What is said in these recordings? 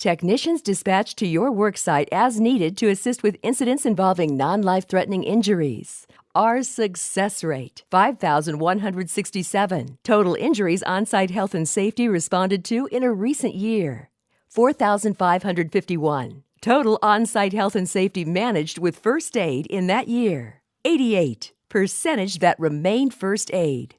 Technicians dispatched to your worksite as needed to assist with incidents involving non-life-threatening injuries. Our success rate, 5,167. Total injuries on-site health and safety responded to in a recent year, 4,551. Total on-site health and safety managed with first aid in that year, 88. Percentage that remained first aid.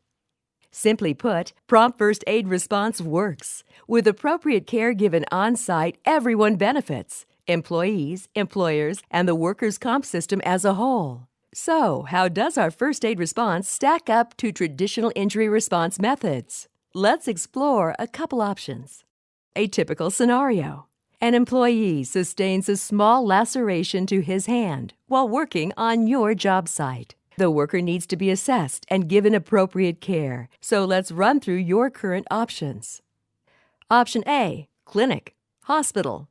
Simply put, prompt first aid response works. With appropriate care given on-site, everyone benefits: employees, employers, and the workers' comp system as a whole. So, how does our first aid response stack up to traditional injury response methods? Let's explore a couple options. A typical scenario. An employee sustains a small laceration to his hand while working on your job site. The worker needs to be assessed and given appropriate care, so let's run through your current options. Option A, clinic, hospital.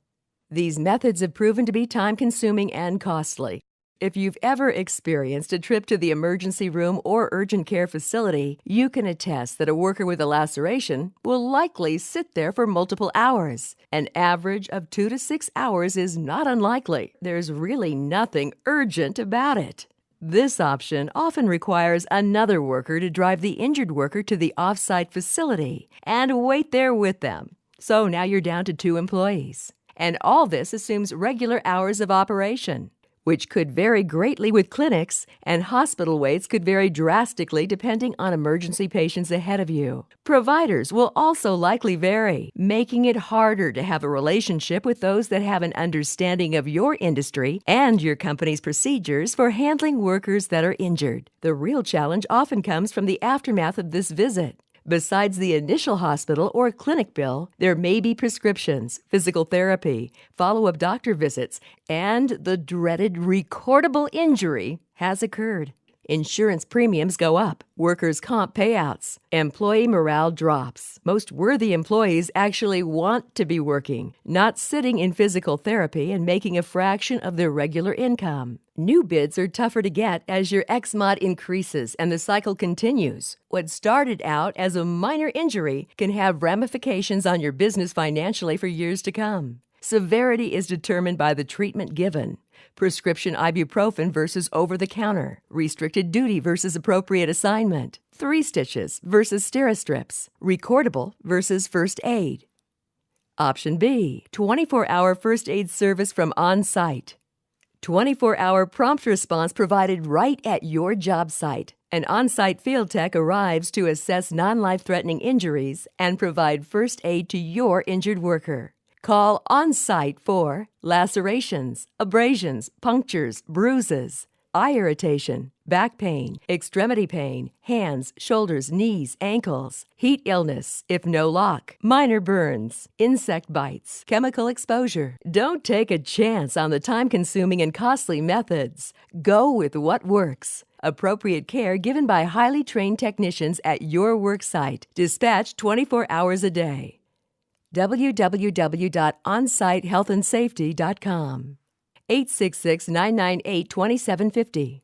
These methods have proven to be time-consuming and costly. If you've ever experienced a trip to the emergency room or urgent care facility, you can attest that a worker with a laceration will likely sit there for multiple hours. An average of 2 to 6 hours is not unlikely. There's really nothing urgent about it. This option often requires another worker to drive the injured worker to the off-site facility and wait there with them. So now you're down to 2 employees. And all this assumes regular hours of operation, which could vary greatly with clinics, and hospital waits could vary drastically depending on emergency patients ahead of you. Providers will also likely vary, making it harder to have a relationship with those that have an understanding of your industry and your company's procedures for handling workers that are injured. The real challenge often comes from the aftermath of this visit. Besides the initial hospital or clinic bill, there may be prescriptions, physical therapy, follow-up doctor visits, and the dreaded recordable injury has occurred. Insurance premiums go up, workers' comp payouts, employee morale drops. Most worthy employees actually want to be working, not sitting in physical therapy and making a fraction of their regular income. New bids are tougher to get as your XMOD increases and the cycle continues. What started out as a minor injury can have ramifications on your business financially for years to come. Severity is determined by the treatment given. Prescription ibuprofen versus over-the-counter. Restricted duty versus appropriate assignment. 3 stitches versus Steri-strips. Recordable versus first aid. Option B, 24-hour first aid service from on-site. 24-hour prompt response provided right at your job site. An on-site field tech arrives to assess non-life-threatening injuries and provide first aid to your injured worker. Call on-site for lacerations, abrasions, punctures, bruises, eye irritation, back pain, extremity pain, hands, shoulders, knees, ankles, heat illness, if no lock, minor burns, insect bites, chemical exposure. Don't take a chance on the time-consuming and costly methods. Go with what works. Appropriate care given by highly trained technicians at your work site. Dispatched 24 hours a day. www.onsitehealthandsafety.com 866-998-2750